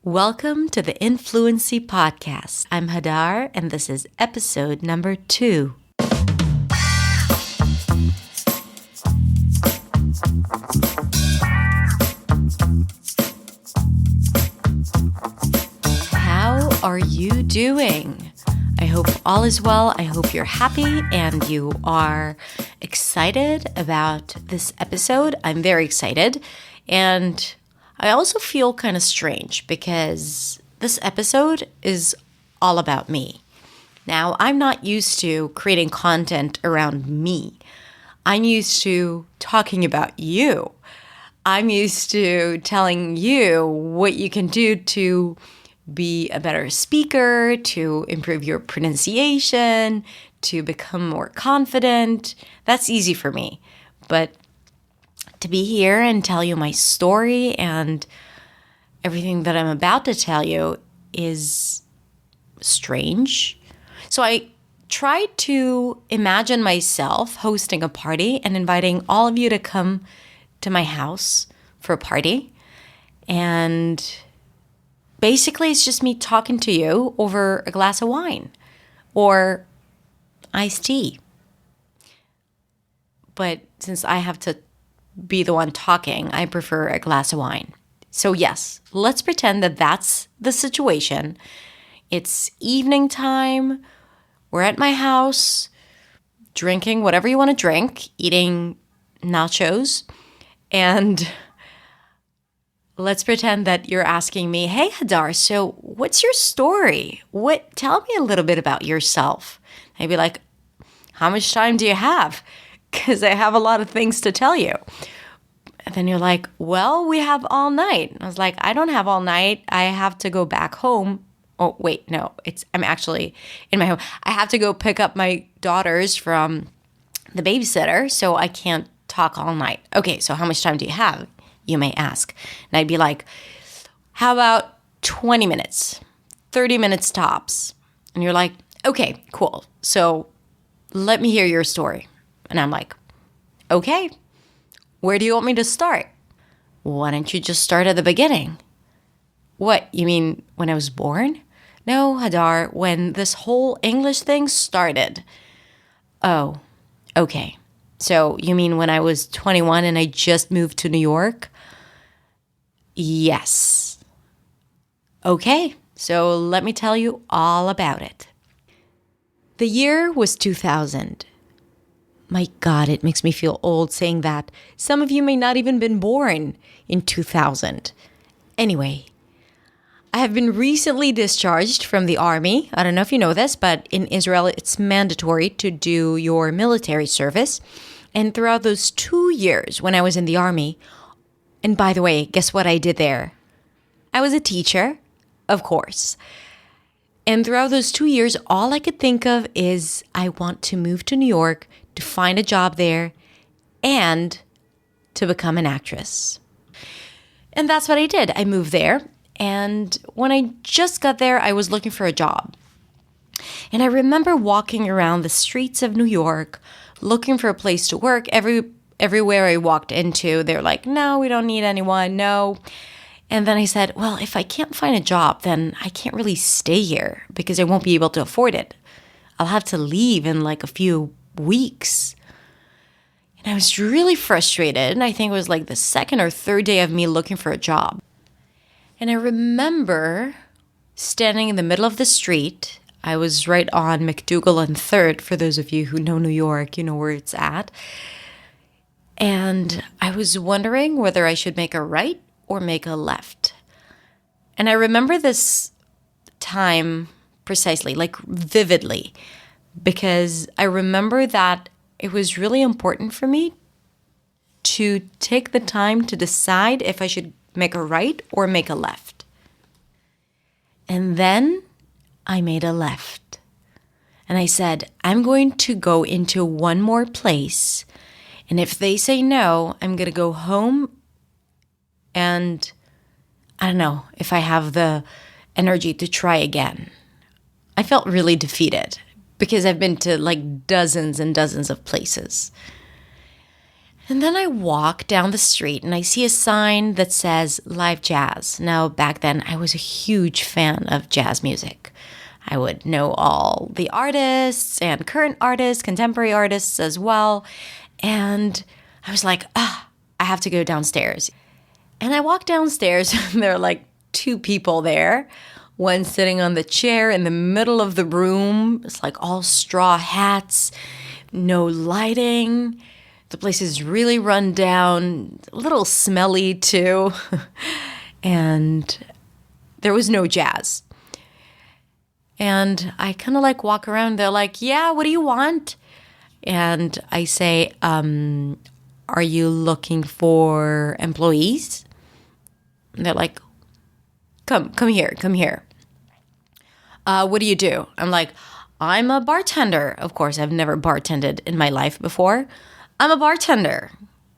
Welcome to the Fluency podcast. I'm Hadar, and this is episode number 2. How are you doing? I hope all is well. I hope you're happy and you are excited about this episode. I'm very excited, and I also feel kind of strange because this episode is all about me. Now, I'm not used to creating content around me. I'm used to talking about you. I'm used to telling you what you can do to be a better speaker, to improve your pronunciation, to become more confident. That's easy for me. But to be here and tell you my story and everything that I'm about to tell you is strange. So I tried to imagine myself hosting a party and inviting all of you to come to my house for a party. And basically, it's just me talking to you over a glass of wine or iced tea. But since I have to be the one talking, I prefer a glass of wine. So yes, let's pretend that that's the situation. It's evening time. We're at my house, drinking whatever you want to drink, eating nachos, and let's pretend that you're asking me, "Hey Hadar, so what's your story? Tell me a little bit about yourself." I'd be like, "How much time do you have? Because I have a lot of things to tell you." And then you're like, "Well, we have all night." And I was like, "I don't have all night. I have to go back home." Oh, wait, no, I'm actually in my home. I have to go pick up my daughters from the babysitter, so I can't talk all night. Okay, so how much time do you have? You may ask. And I'd be like, "How about 20 minutes, 30 minutes tops?" And you're like, "Okay, cool. So let me hear your story." And I'm like, "Okay, where do you want me to start?" "Why don't you just start at the beginning?" "What, you mean when I was born?" "No, Hadar, when this whole English thing started." "Oh, okay. So you mean when I was 21 and I just moved to New York?" "Yes." "Okay, so let me tell you all about it." The year was 2000. My God, it makes me feel old saying that. Some of you may not even been born in 2000. Anyway, I have been recently discharged from the army. I don't know if you know this, but in Israel, it's mandatory to do your military service. And throughout those 2 years when I was in the army, and by the way, guess what I did there? I was a teacher, of course. And throughout those 2 years, all I could think of is I want to move to New York, to find a job there, and to become an actress. And that's what I did. I moved there. And when I just got there, I was looking for a job. And I remember walking around the streets of New York, looking for a place to work. Everywhere I walked into, they're like, "No, we don't need anyone. No." And then I said, "Well, if I can't find a job, then I can't really stay here because I won't be able to afford it. I'll have to leave in like a few weeks." And I was really frustrated. And I think it was like the second or third day of me looking for a job. And I remember standing in the middle of the street. I was right on McDougal and 3rd. For those of you who know New York, you know where it's at. And I was wondering whether I should make a right or make a left. And I remember this time precisely, like vividly, because I remember that it was really important for me to take the time to decide if I should make a right or make a left. And then I made a left. And I said, "I'm going to go into one more place. And if they say no, I'm going to go home. And I don't know if I have the energy to try again." I felt really defeated because I've been to like dozens and dozens of places. And then I walk down the street and I see a sign that says live jazz. Now, back then, I was a huge fan of jazz music. I would know all the artists and current artists, contemporary artists as well. And I was like, I have to go downstairs. And I walk downstairs and there are like two people there. One sitting on the chair in the middle of the room. It's like all straw hats, no lighting. The place is really run down, a little smelly too. And there was no jazz. And I kind of like walk around. They're like, yeah, what do you want? And I say, are you looking for employees? And they're like, come here. What do you do? I'm like, I'm a bartender. Of course, I've never bartended in my life before. I'm a bartender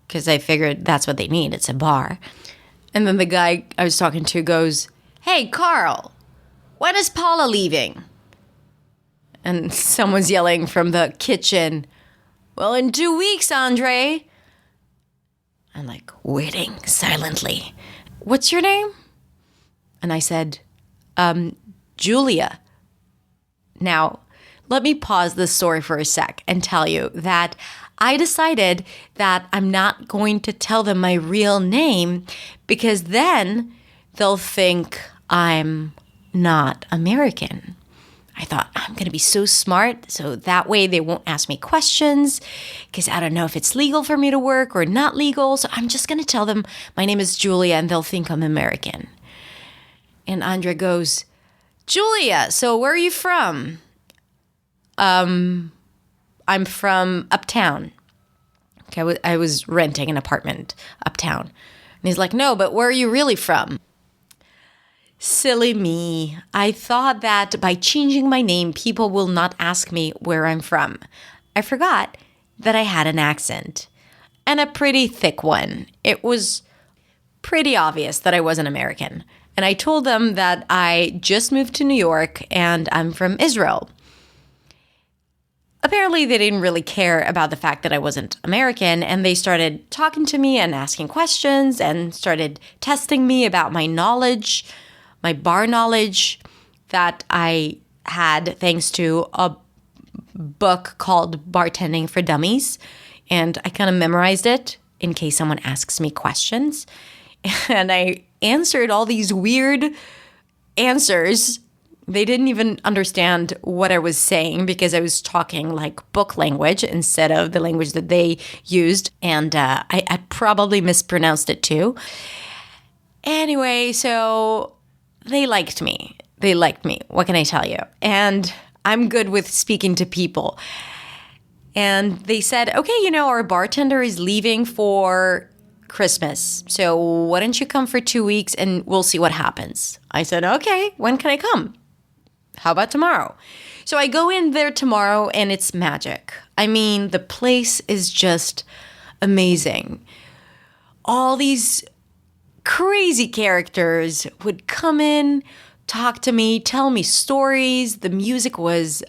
because I figured that's what they need. It's a bar. And then the guy I was talking to goes, hey, Carl, when is Paula leaving? And someone's yelling from the kitchen, well, in 2 weeks, Andre. I'm like waiting silently. What's your name? And I said, Julia. Now, let me pause this story for a sec and tell you that I decided that I'm not going to tell them my real name because then they'll think I'm not American. I thought I'm going to be so smart so that way they won't ask me questions because I don't know if it's legal for me to work or not legal. So I'm just going to tell them my name is Julia and they'll think I'm American. And Andre goes, Julia, so where are you from? I'm from uptown. Okay, I was renting an apartment uptown. And he's like, no, but where are you really from? Silly me. I thought that by changing my name, people will not ask me where I'm from. I forgot that I had an accent, and a pretty thick one. It was pretty obvious that I wasn't American. And I told them that I just moved to New York and I'm from Israel. Apparently, they didn't really care about the fact that I wasn't American, and they started talking to me and asking questions and started testing me about my knowledge, my bar knowledge that I had thanks to a book called Bartending for Dummies. And I kind of memorized it in case someone asks me questions. And I answered all these weird answers. They didn't even understand what I was saying because I was talking like book language instead of the language that they used. And I probably mispronounced it too. Anyway, so they liked me. What can I tell you? And I'm good with speaking to people. And they said, okay, our bartender is leaving for Christmas. So why don't you come for 2 weeks and we'll see what happens? I said, okay, when can I come? How about tomorrow? So I go in there tomorrow and it's magic. I mean, the place is just amazing. All these crazy characters would come in, talk to me, tell me stories. The music was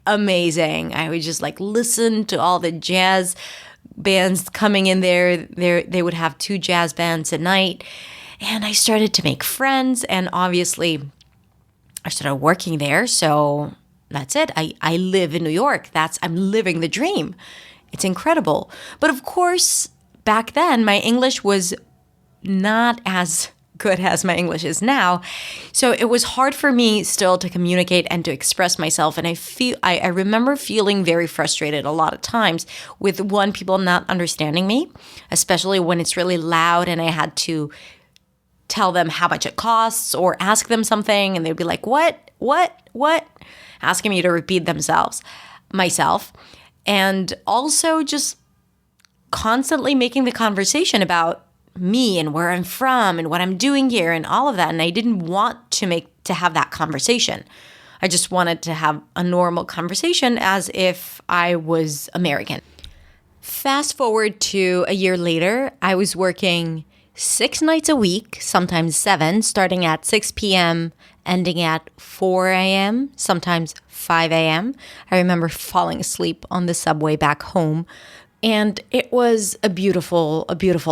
amazing. I would just listen to all the jazz bands coming in there. They would have 2 jazz bands a night. And I started to make friends. And obviously, I started working there. So that's it. I live in New York. I'm living the dream. It's incredible. But of course, back then, my English was not as good as my English is now. So it was hard for me still to communicate and to express myself. And I remember feeling very frustrated a lot of times with people not understanding me, especially when it's really loud and I had to tell them how much it costs or ask them something. And they'd be like, what? Asking me to repeat myself. And also just constantly making the conversation about me and where I'm from and what I'm doing here and all of that. And I didn't want to have that conversation. I just wanted to have a normal conversation as if I was American. Fast forward to a year later, I was working 6 nights a week, sometimes 7, starting at 6 p.m., ending at 4 a.m., sometimes 5 a.m. I remember falling asleep on the subway back home And it was a beautiful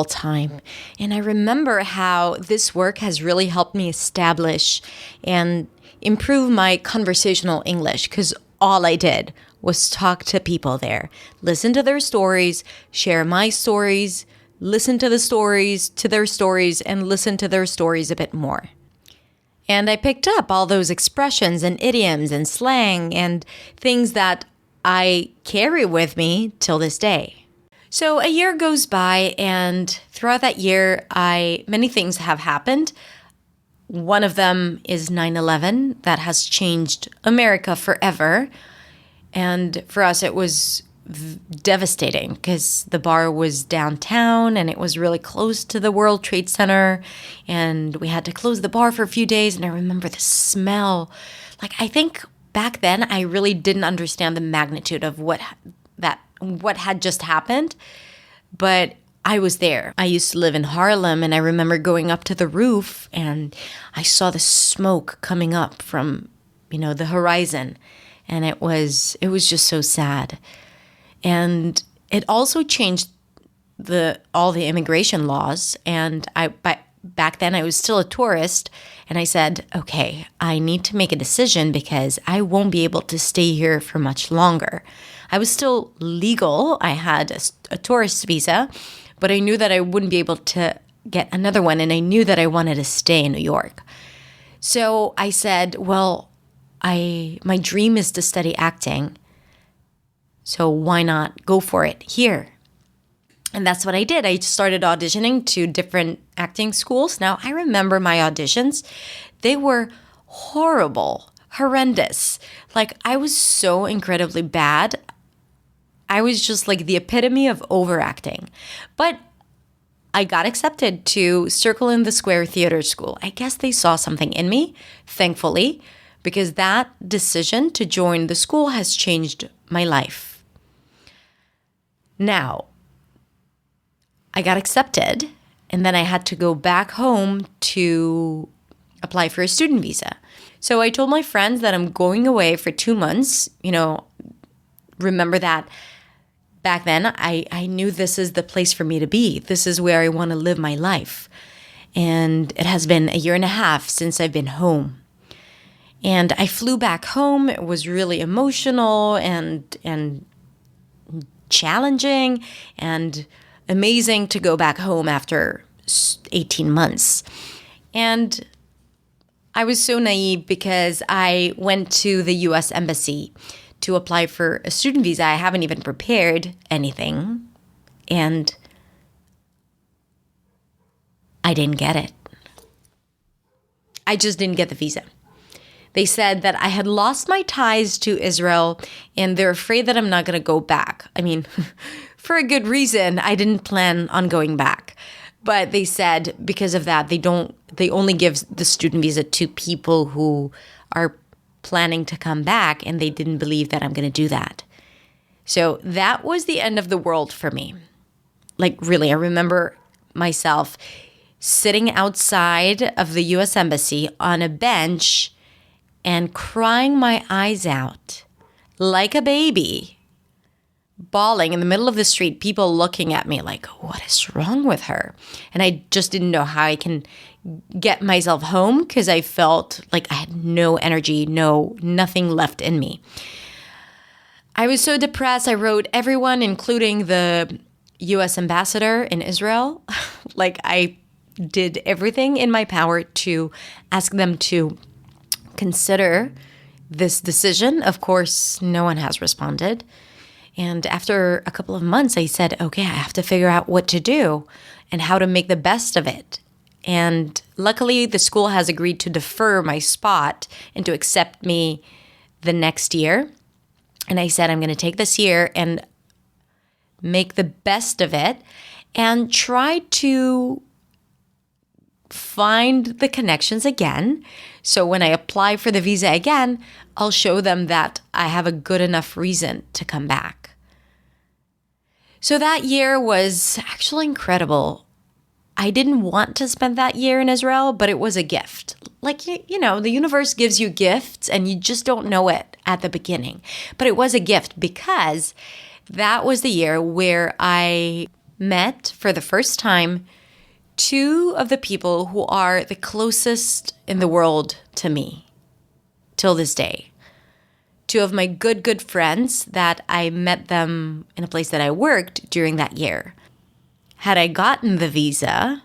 time. And I remember how this work has really helped me establish and improve my conversational English, because all I did was talk to people there, listen to their stories, share my stories, listen to their stories, and listen to their stories a bit more. And I picked up all those expressions and idioms and slang and things that I carry with me till this day. So a year goes by, and throughout that year, many things have happened. One of them is 9/11 that has changed America forever. And for us, it was devastating because the bar was downtown and it was really close to the World Trade Center. And we had to close the bar for a few days. And I remember the smell. I think back then I really didn't understand the magnitude of what had just happened. But I was there. I used to live in Harlem, and I remember going up to the roof and I saw the smoke coming up from, the horizon. And it was just so sad. And it also changed all the immigration laws. And back then I was still a tourist, and I said, okay, I need to make a decision because I won't be able to stay here for much longer. I was still legal. I had a tourist visa, but I knew that I wouldn't be able to get another one, and I knew that I wanted to stay in New York. So I said, well, my dream is to study acting, so why not go for it here? And that's what I did. I started auditioning to different acting schools. Now, I remember my auditions. They were horrible, horrendous. I was so incredibly bad. I was just the epitome of overacting. But I got accepted to Circle in the Square Theater School. I guess they saw something in me, thankfully, because that decision to join the school has changed my life. Now, I got accepted, and then I had to go back home to apply for a student visa. So I told my friends that I'm going away for 2 months. Remember that back then I knew this is the place for me to be. This is where I want to live my life. And it has been a year and a half since I've been home. And I flew back home. It was really emotional and challenging and amazing to go back home after 18 months. And I was so naive because I went to the US Embassy to apply for a student visa. I haven't even prepared anything, and I didn't get it. I just didn't get the visa. They said that I had lost my ties to Israel, and they're afraid that I'm not going to go back. I mean, for a good reason, I didn't plan on going back. But they said because of that, they only give the student visa to people who are planning to come back, and they didn't believe that I'm going to do that. So that was the end of the world for me. Really, I remember myself sitting outside of the US Embassy on a bench and crying my eyes out like a baby, bawling in the middle of the street, people looking at me like, what is wrong with her? And I just didn't know how I can get myself home because I felt like I had no energy, nothing left in me. I was so depressed. I wrote everyone, including the US ambassador in Israel. I did everything in my power to ask them to consider this decision. Of course, no one has responded. And after a couple of months, I said, okay, I have to figure out what to do and how to make the best of it. And luckily, the school has agreed to defer my spot and to accept me the next year. And I said, I'm going to take this year and make the best of it and try to find the connections again. So when I apply for the visa again, I'll show them that I have a good enough reason to come back. So that year was actually incredible. I didn't want to spend that year in Israel, but it was a gift. The universe gives you gifts and you just don't know it at the beginning. But it was a gift because That was the year where I met for the first time two of the people who are the closest in the world to me till this day. Two of my good friends that I met them in a place that I worked during that year. Had I gotten the visa,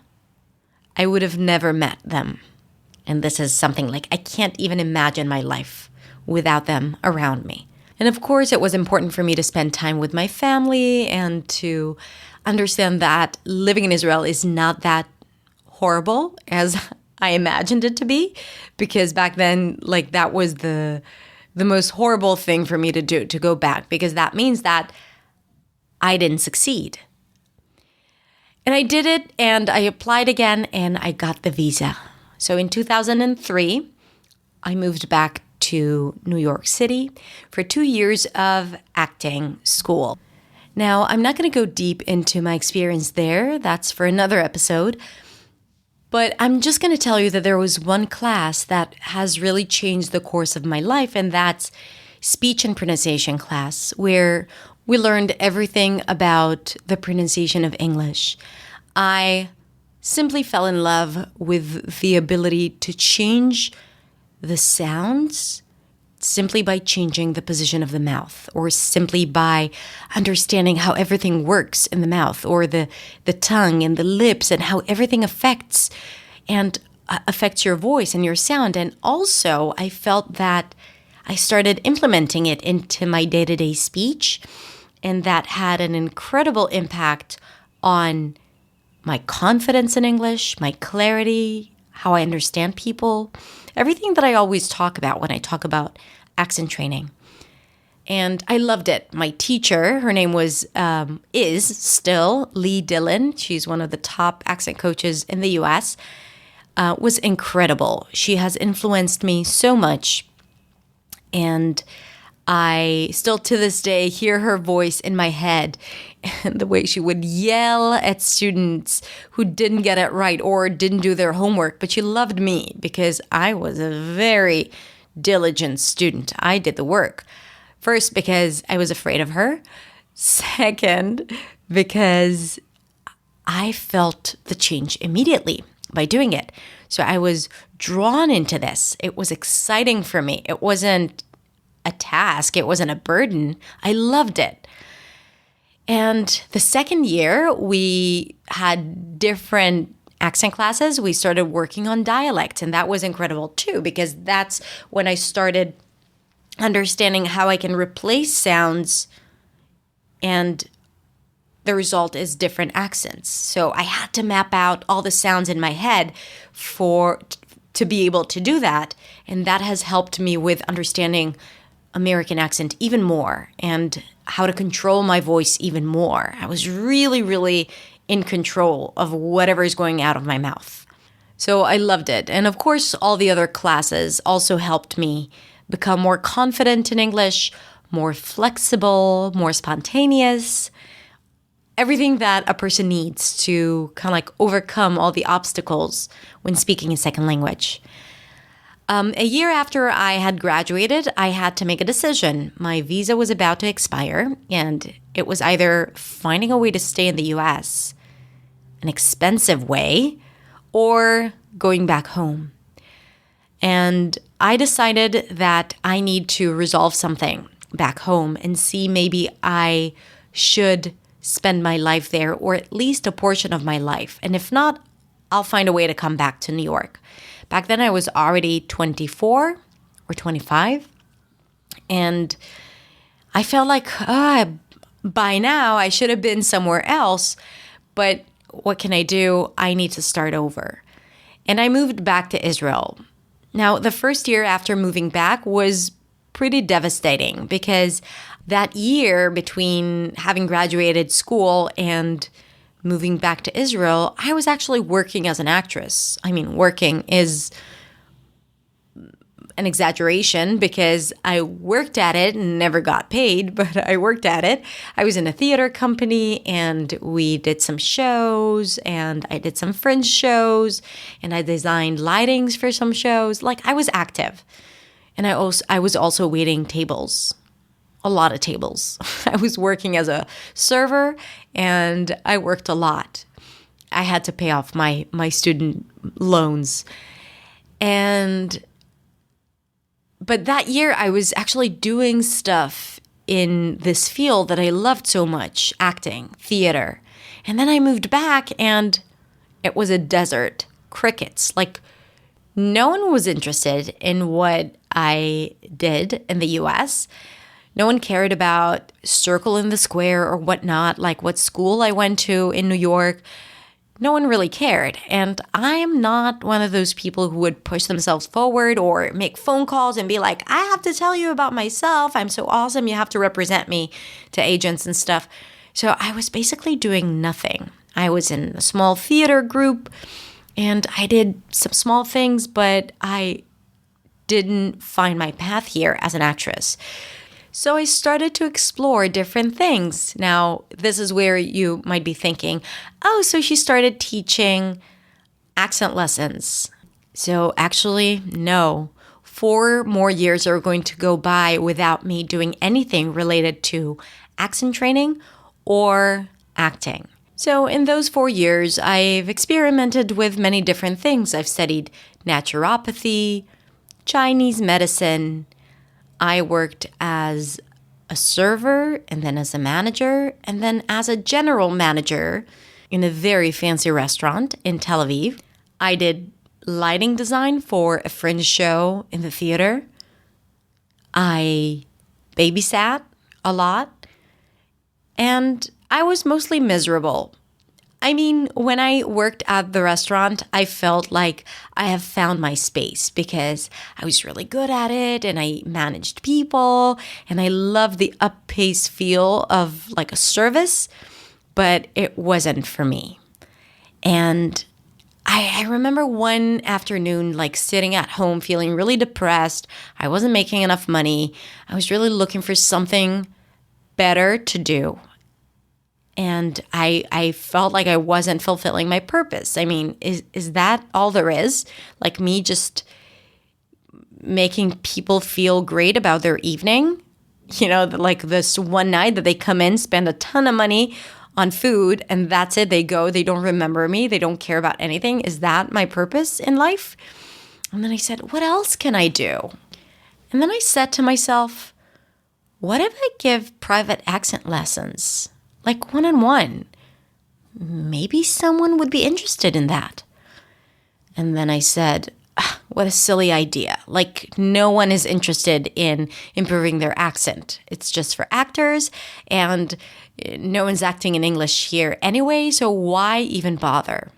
I would have never met them. And this is something like I can't even imagine my life without them around me. And of course, it was important for me to spend time with my family and to understand that living in Israel is not that horrible as I imagined it to be. Because back then, like that was the most horrible thing for me to do, to go back, because that means that I didn't succeed. And I did it, and I applied again, and I got the visa. So in 2003, I moved back to New York City for 2 years of acting school. Now, I'm not going to go deep into my experience there. That's for another episode. But I'm just going to tell you that there was one class that has really changed the course of my life, and that's speech and pronunciation class, where we learned everything about the pronunciation of English. I simply fell in love with the ability to change the sounds simply by changing the position of the mouth, or simply by understanding how everything works in the mouth, or the tongue and the lips, and how everything affects your voice and your sound. And also, I felt that I started implementing it into my day-to-day speech, and that had an incredible impact on my confidence in English, my clarity, how I understand people, everything that I always talk about when I talk about accent training. And I loved it. My teacher, her name is still Lee Dillon. She's one of the top accent coaches in the US, was incredible. She has influenced me so much. And I still to this day hear her voice in my head, and the way she would yell at students who didn't get it right or didn't do their homework. But she loved me because I was a very diligent student. I did the work. First, because I was afraid of her. Second, because I felt the change immediately by doing it. So I was drawn into this. It was exciting for me. It wasn't a task. It wasn't a burden. I loved it. And the second year, we had different accent classes. We started working on dialect, and that was incredible too, because that's when I started understanding how I can replace sounds, and the result is different accents. So I had to map out all the sounds in my head to be able to do that, and that has helped me with understanding American accent even more and how to control my voice even more. I was really in control of whatever is going out of my mouth. So I loved it. And of course, all the other classes also helped me become more confident in English, more flexible, more spontaneous, everything that a person needs to kind of like overcome all the obstacles when speaking a second language. A year after I had graduated, I had to make a decision. My visa was about to expire, and it was either finding a way to stay in the US, an expensive way, or going back home. And I decided that I need to resolve something back home and see maybe I should spend my life there, or at least a portion of my life. And if not, I'll find a way to come back to New York. Back then, I was already 24 or 25, and I felt like by now I should have been somewhere else, but what can I do? I need to start over. And I moved back to Israel. Now, the first year after moving back was pretty devastating, because that year between having graduated school and moving back to Israel, I was actually working as an actress. I mean, working is an exaggeration because I worked at it and never got paid, but I worked at it. I was in a theater company, and we did some shows, and I did some fringe shows, and I designed lightings for some shows. Like, I was active. And I was also waiting tables. a lot of tables. I was working as a server and I worked a lot. I had to pay off my student loans. But that year I was actually doing stuff in this field that I loved so much, acting, theater. And then I moved back and it was a desert, crickets. Like no one was interested in what I did in the US. No one cared about Circle in the Square or whatnot, like what school I went to in New York. No one really cared. And I'm not one of those people who would push themselves forward or make phone calls and be like, I have to tell you about myself. I'm so awesome. You have to represent me to agents and stuff. So I was basically doing nothing. I was in a small theater group and I did some small things, but I didn't find my path here as an actress. So I started to explore different things. Now, this is where you might be thinking, oh, so she started teaching accent lessons. So actually, no. 4 more years are going to go by without me doing anything related to accent training or acting. So in those 4 years, I've experimented with many different things. I've studied naturopathy, Chinese medicine. I worked as a server and then as a manager and then as a general manager in a very fancy restaurant in Tel Aviv. I did lighting design for a fringe show in the theater. I babysat a lot and I was mostly miserable. I mean, when I worked at the restaurant, I felt like I have found my space because I was really good at it and I managed people and I loved the up-paced feel of like a service, but it wasn't for me. And I remember one afternoon, like sitting at home feeling really depressed. I wasn't making enough money. I was really looking for something better to do. And I felt like I wasn't fulfilling my purpose. I mean, is that all there is? Like me just making people feel great about their evening? You know, like this one night that they come in, spend a ton of money on food, and that's it. They go, they don't remember me. They don't care about anything. Is that my purpose in life? And then I said, what else can I do? And then I said to myself, what if I give private accent lessons? Like one-on-one. Maybe someone would be interested in that. And then I said, what a silly idea. Like no one is interested in improving their accent. It's just for actors and no one's acting in English here anyway, so why even bother?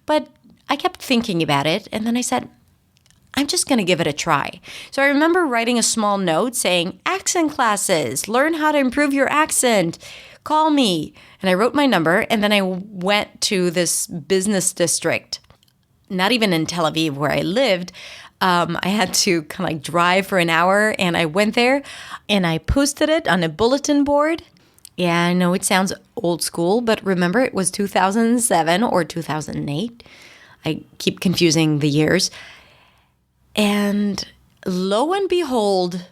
But I kept thinking about it and then I said, I'm just going to give it a try. So I remember writing a small note saying, accent classes, learn how to improve your accent. Call me. And I wrote my number and then I went to this business district, not even in Tel Aviv where I lived. I had to kind of like drive for an hour and I went there and I posted it on a bulletin board. Yeah, I know it sounds old school, but remember it was 2007 or 2008. I keep confusing the years. And lo and behold,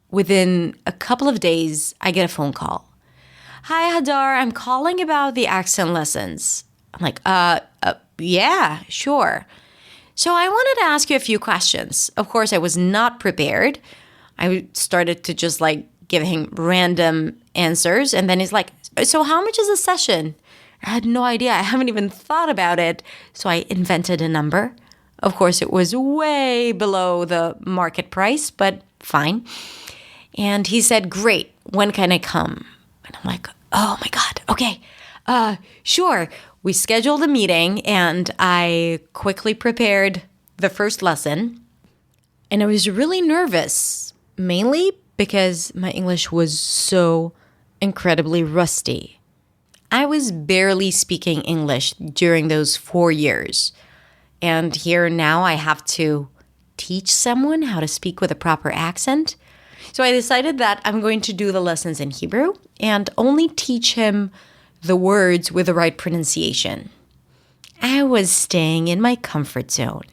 within a couple of days, I get a phone call. Hi, Hadar, I'm calling about the accent lessons. I'm like, yeah, sure. So I wanted to ask you a few questions. Of course, I was not prepared. I started to just like give him random answers. And then he's like, so how much is a session? I had no idea. I haven't even thought about it. So I invented a number. Of course, it was way below the market price, but fine. And he said, great, when can I come? And I'm like, oh my God, okay, sure. We scheduled a meeting and I quickly prepared the first lesson. And I was really nervous, mainly because my English was so incredibly rusty. I was barely speaking English during those 4 years. And here now I have to teach someone how to speak with a proper accent. So I decided that I'm going to do the lessons in Hebrew and only teach him the words with the right pronunciation. I was staying in my comfort zone.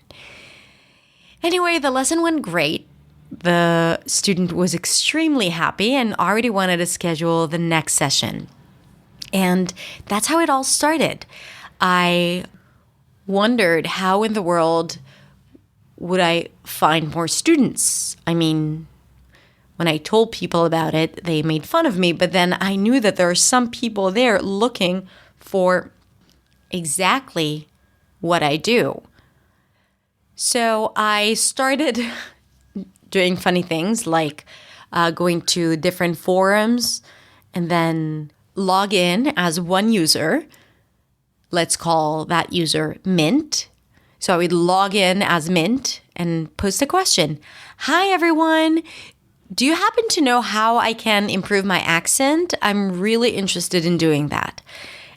Anyway, the lesson went great, the student was extremely happy and already wanted to schedule the next session. And that's how it all started. I wondered how in the world would I find more students? I mean, when I told people about it, they made fun of me, but then I knew that there are some people there looking for exactly what I do. So I started doing funny things like going to different forums and then log in as one user. Let's call that user Mint. So I would log in as Mint and post a question. Hi, everyone. Do you happen to know how I can improve my accent? I'm really interested in doing that.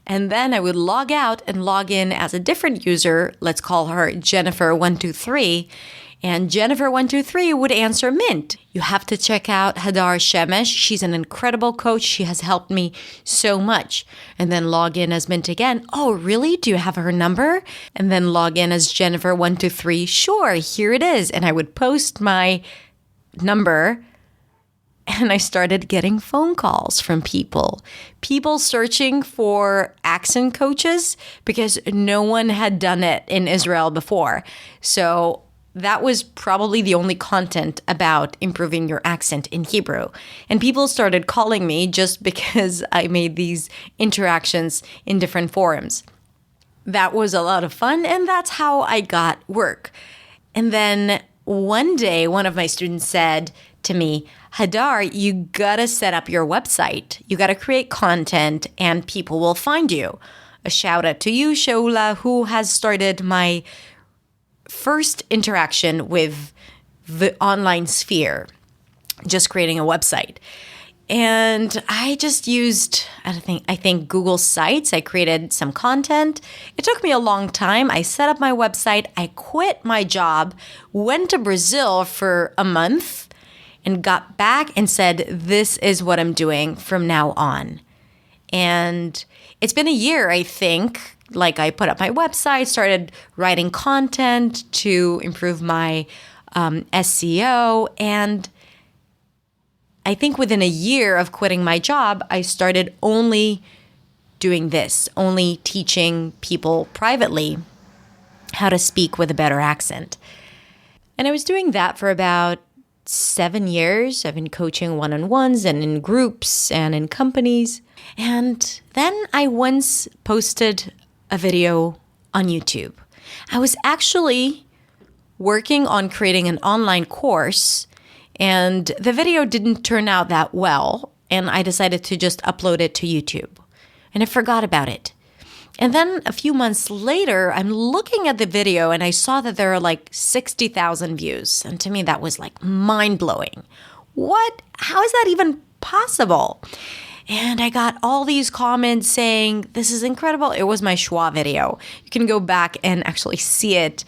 And then I would log out and log in as a different user. Let's call her Jennifer123. And Jennifer123 would answer Mint. You have to check out Hadar Shemesh. She's an incredible coach. She has helped me so much. And then log in as Mint again. Oh, really? Do you have her number? And then log in as Jennifer123. Sure, here it is. And I would post my number. And I started getting phone calls from people searching for accent coaches because no one had done it in Israel before. So that was probably the only content about improving your accent in Hebrew. And people started calling me just because I made these interactions in different forums. That was a lot of fun, and that's how I got work. And then one day, one of my students said to me, Hadar, you gotta set up your website. You gotta create content and people will find you. A shout out to you, Shaula, who has started my first interaction with the online sphere, just creating a website. And I just used, I think Google Sites. I created some content. It took me a long time. I set up my website. I quit my job, went to Brazil for a month, and got back and said, this is what I'm doing from now on. And it's been a year, I think. Like I put up my website, started writing content to improve my SEO. And I think within a year of quitting my job, I started only doing this, only teaching people privately how to speak with a better accent. And I was doing that for about 7 years. I've been coaching one-on-ones and in groups and in companies. And then I once posted a video on YouTube. I was actually working on creating an online course, and the video didn't turn out that well, and I decided to just upload it to YouTube. And I forgot about it. And then a few months later, I'm looking at the video and I saw that there are like 60,000 views. And to me, that was like mind-blowing. What? How is that even possible? And I got all these comments saying, this is incredible. It was my schwa video. You can go back and actually see it.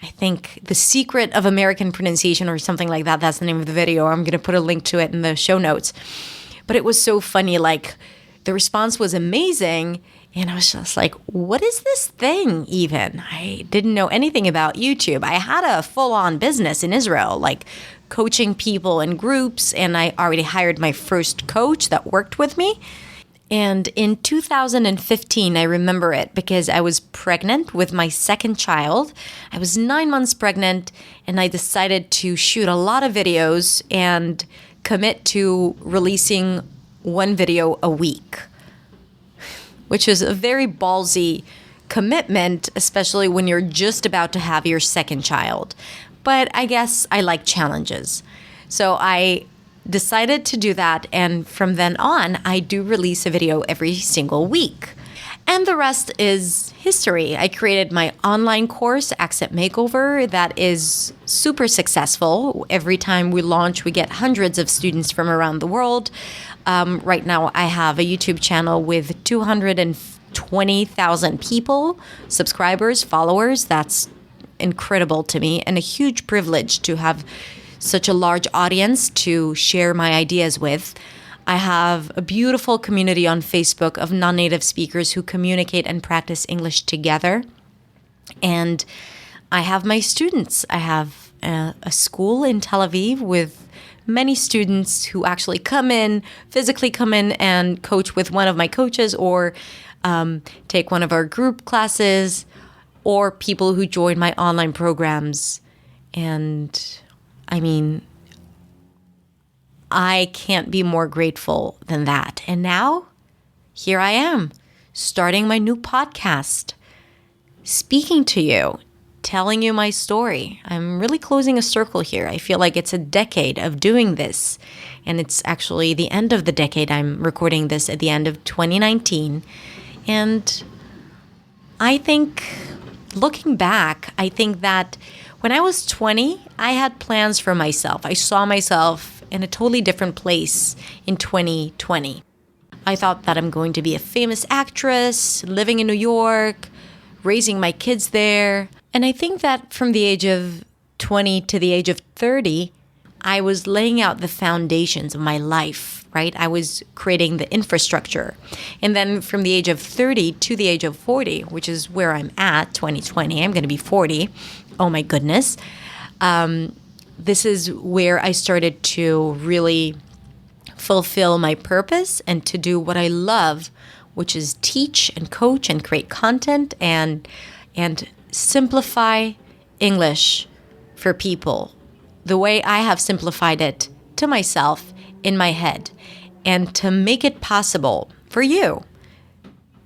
I think The Secret of American Pronunciation or something like that. That's the name of the video. I'm going to put a link to it in the show notes. But it was so funny. Like, the response was amazing. And I was just like, what is this thing even? I didn't know anything about YouTube. I had a full-on business in Israel, like coaching people in groups, and I already hired my first coach that worked with me. And in 2015, I remember it because I was pregnant with my second child. I was 9 months pregnant, and I decided to shoot a lot of videos and commit to releasing one video a week, which is a very ballsy commitment, especially when you're just about to have your second child. But I guess I like challenges. So I decided to do that, and from then on, I do release a video every single week. And the rest is history. I created my online course, Accent Makeover, that is super successful. Every time we launch, we get hundreds of students from around the world. Right now, I have a YouTube channel with 220,000 people, subscribers, followers. That's incredible to me, and a huge privilege to have such a large audience to share my ideas with. I have a beautiful community on Facebook of non-native speakers who communicate and practice English together. And I have my students. I have a school in Tel Aviv with many students who actually physically come in and coach with one of my coaches, or take one of our group classes, or people who join my online programs. And I mean, I can't be more grateful than that. And now, here I am, starting my new podcast, speaking to you, telling you my story. I'm really closing a circle here. I feel like it's a decade of doing this. And it's actually the end of the decade. I'm recording this at the end of 2019. And I think, looking back, I think that when I was 20, I had plans for myself. I saw myself in a totally different place in 2020. I thought that I'm going to be a famous actress, living in New York, raising my kids there. And I think that from the age of 20 to the age of 30, I was laying out the foundations of my life, right? I was creating the infrastructure. And then from the age of 30 to the age of 40, which is where I'm at, 2020, I'm going to be 40. Oh my goodness. This is where I started to really fulfill my purpose and to do what I love, which is teach and coach and create content and simplify English for people the way I have simplified it to myself in my head, and to make it possible for you,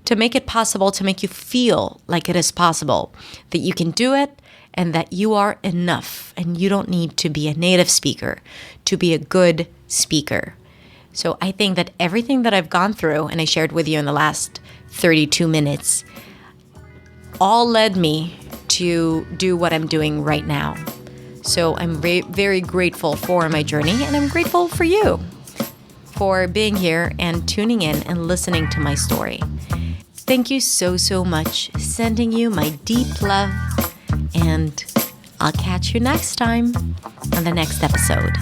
to make it possible to make you feel like it is possible, that you can do it and that you are enough and you don't need to be a native speaker to be a good speaker. So I think that everything that I've gone through and I shared with you in the last 32 minutes all led me to do what I'm doing right now. So I'm very grateful for my journey, and I'm grateful for you for being here and tuning in and listening to my story. Thank you so much. Sending you my deep love, and I'll catch you next time on the next episode.